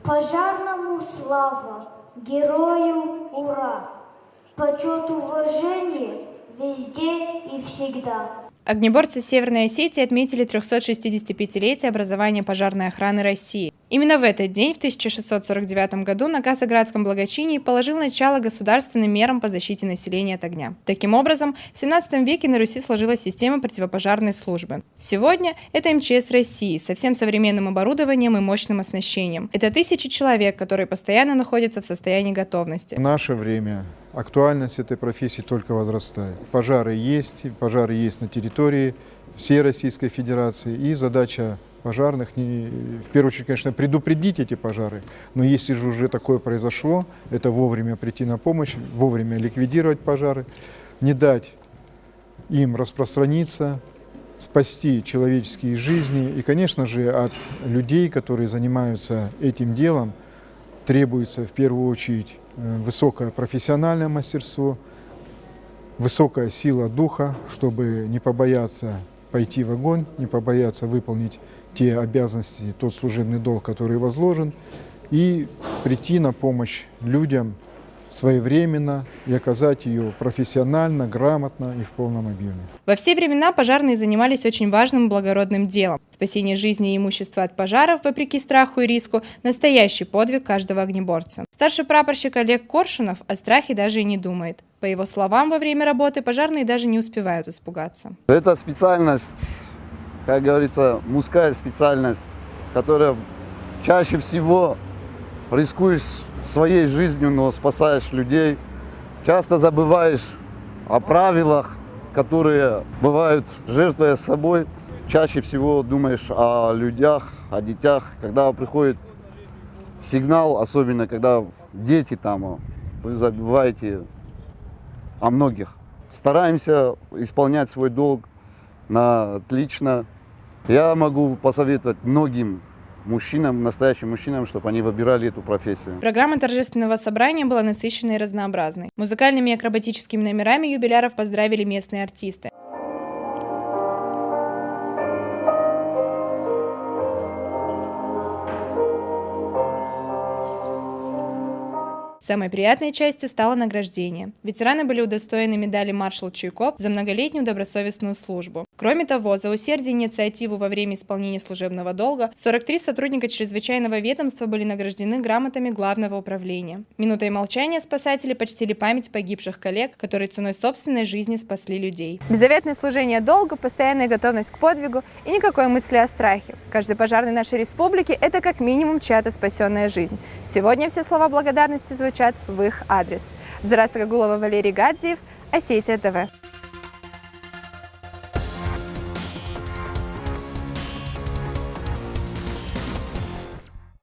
Пожарному слава, герою ура, почет, уважение везде и всегда. Огнеборцы Северной Осетии отметили 365-летие образования пожарной охраны России. Именно в этот день, в 1649 году, наказ о градском благочинии положил начало государственным мерам по защите населения от огня. Таким образом, в 17 веке на Руси сложилась система противопожарной службы. Сегодня это МЧС России со всем современным оборудованием и мощным оснащением. Это тысячи человек, которые постоянно находятся в состоянии готовности. В наше время актуальность этой профессии только возрастает. Пожары есть на территории всей Российской Федерации, и задача пожарных, в первую очередь, конечно, предупредить эти пожары, но если же уже такое произошло, это вовремя прийти на помощь, вовремя ликвидировать пожары, не дать им распространиться, спасти человеческие жизни. И, конечно же, от людей, которые занимаются этим делом, требуется в первую очередь высокое профессиональное мастерство, высокая сила духа, чтобы не побояться пойти в огонь, не побояться выполнить те обязанности, тот служебный долг, который возложен, и прийти на помощь людям своевременно и оказать ее профессионально, грамотно и в полном объеме. Во все времена пожарные занимались очень важным и благородным делом. Спасение жизни и имущества от пожаров, вопреки страху и риску, настоящий подвиг каждого огнеборца. Старший прапорщик Олег Коршунов о страхе даже и не думает. По его словам, во время работы пожарные даже не успевают испугаться. Это специальность, как говорится, мужская специальность, которая чаще всего рискуешь своей жизнью, но спасаешь людей. Часто забываешь о правилах, которые бывают, жертвуя собой. Чаще всего думаешь о людях, о детях. Когда приходит сигнал, особенно когда дети там, вы забываете о многих. Стараемся исполнять свой долг на отлично. Я могу посоветовать многим мужчинам, настоящим мужчинам, чтобы они выбирали эту профессию. Программа торжественного собрания была насыщенной и разнообразной. Музыкальными и акробатическими номерами юбиляров поздравили местные артисты. Самой приятной частью стало награждение. Ветераны были удостоены медали «Маршал Чуйков» за многолетнюю добросовестную службу. Кроме того, за усердие и инициативу во время исполнения служебного долга 43 сотрудника чрезвычайного ведомства были награждены грамотами Главного управления. Минутой молчания спасатели почтили память погибших коллег, которые ценой собственной жизни спасли людей. Беззаветное служение долгу, постоянная готовность к подвигу и никакой мысли о страхе. Каждый пожарный нашей республики – это как минимум чья-то спасенная жизнь. Сегодня все слова благодарности звучат в их адрес. Дзара Сагагулова, Валерий Гадзиев, Осетия ТВ.